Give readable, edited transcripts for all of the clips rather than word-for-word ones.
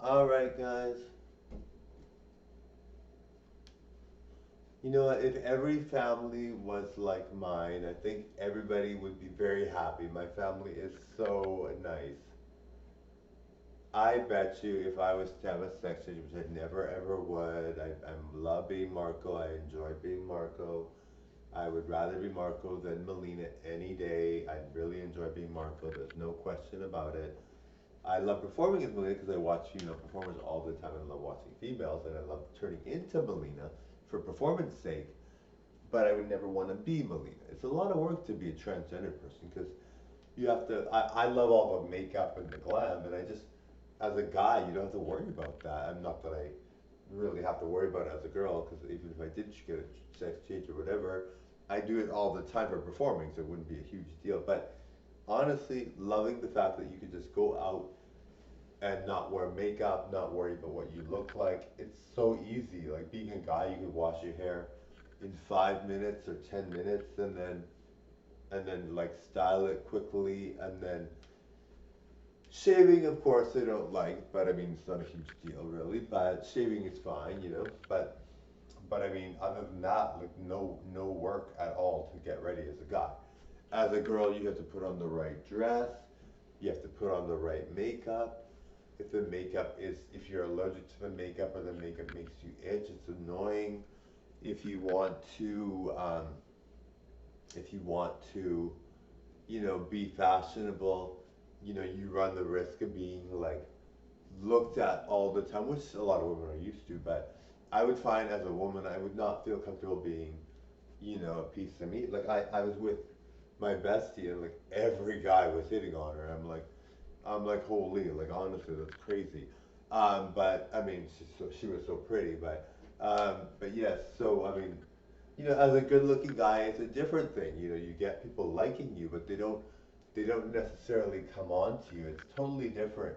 Alright, guys. You know what? If every family was like mine, I think everybody would be very happy. My family is so nice. I bet you if I was to have a sex change, which I never ever would, I love being Marco, I enjoy being Marco. I would rather be Marco than Melina any day. I really enjoy being Marco, there's no question about it. I love performing as Melina because I watch, performers all the time. I love watching females and I love turning into Melina for performance sake. But I would never want to be Melina. It's a lot of work to be a transgender person because you have to. I love all the makeup and the glam, and I just, as a guy, you don't have to worry about that. I'm not that I really have to worry about it as a girl because even if I did get a sex change or whatever, I do it all the time for performing, so it wouldn't be a huge deal. But honestly, loving the fact that you could just go out and not wear makeup, not worry about what you look like. It's so easy. Like being a guy, you can wash your hair in 5 minutes or 10 minutes, and then like style it quickly, and then shaving. Of course, I don't like, but I mean it's not a huge deal really. But shaving is fine. But I mean, other than that, like no work at all to get ready as a guy. As a girl, you have to put on the right dress. You have to put on the right makeup. If you're allergic to the makeup or the makeup makes you itch, it's annoying. If you want to, be fashionable, you run the risk of being like looked at all the time, which a lot of women are used to. But I would find as a woman, I would not feel comfortable being, a piece of meat. Like I was with my bestie, and like every guy was hitting on her. I'm like, holy, like honestly, that's crazy. But I mean, she was so pretty, but yes. So I mean, as a good-looking guy, it's a different thing. You get people liking you, but they don't necessarily come on to you. It's totally different.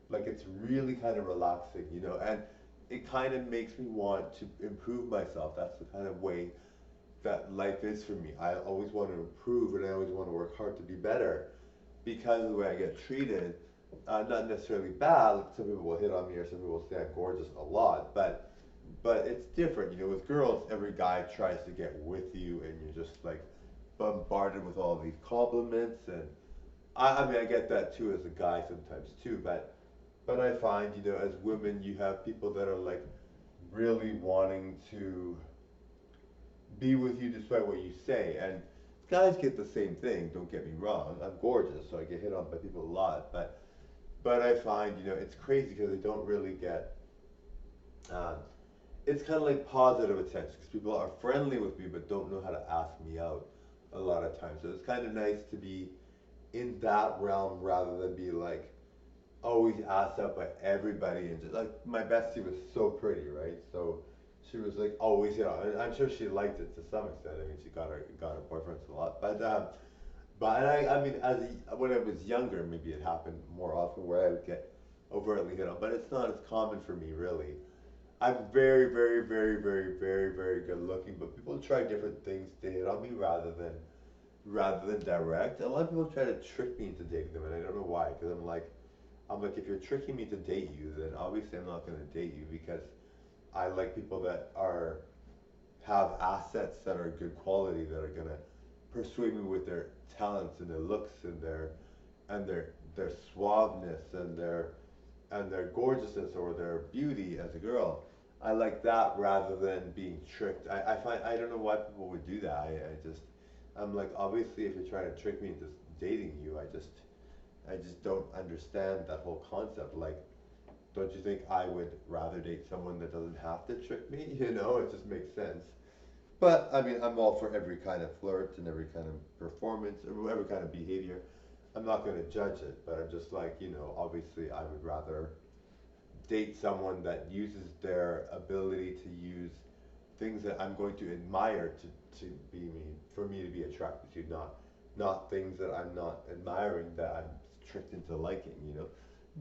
Like it's really kind of relaxing, and it kind of makes me want to improve myself. That's the kind of way that life is for me. I always want to improve, and I always want to work hard to be better because of the way I get treated. Not necessarily bad. Like some people will hit on me, or some people will say I'm gorgeous a lot, but it's different. With girls, every guy tries to get with you, and you're just like bombarded with all these compliments. And I mean, I get that too as a guy sometimes too. But I find, as women, you have people that are like really wanting to be with you despite what you say. And guys get the same thing. Don't get me wrong. I'm gorgeous, so I get hit on by people a lot. But I find, it's crazy because I don't really get. Um, it's kind of like positive attention because people are friendly with me but don't know how to ask me out a lot of times. So it's kind of nice to be in that realm rather than be like always asked out by everybody. And just like my bestie was so pretty, right? So she was like always, and I'm sure she liked it to some extent. I mean, she got her boyfriends a lot, but I mean, when I was younger, maybe it happened more often where I would get overtly hit on, but it's not as common for me really. I'm very, very, very, very, very, very good looking, but people try different things to hit on me rather than direct. A lot of people try to trick me into dating them, and I don't know why. Because I'm like, if you're tricking me to date you, then obviously I'm not going to date you because I like people that have assets that are good quality that are going to persuade me with their talents and their looks and their suaveness and their gorgeousness or their beauty as a girl. I like that rather than being tricked. I find I don't know why people would do that. I'm like, obviously if you're trying to trick me into dating you, I just don't understand that whole concept. Like, don't you think I would rather date someone that doesn't have to trick me? It just makes sense. But I mean, I'm all for every kind of flirt and every kind of performance, every kind of behavior. I'm not going to judge it, but I'm just like, obviously I would rather date someone that uses their ability to use things that I'm going to admire to be me, for me to be attracted to, not things that I'm not admiring that I'm tricked into liking.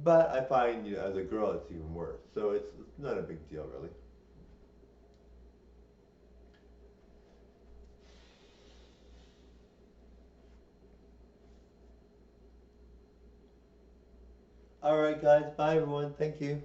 But I find, as a girl, it's even worse. So it's not a big deal, really. All right, guys. Bye, everyone. Thank you.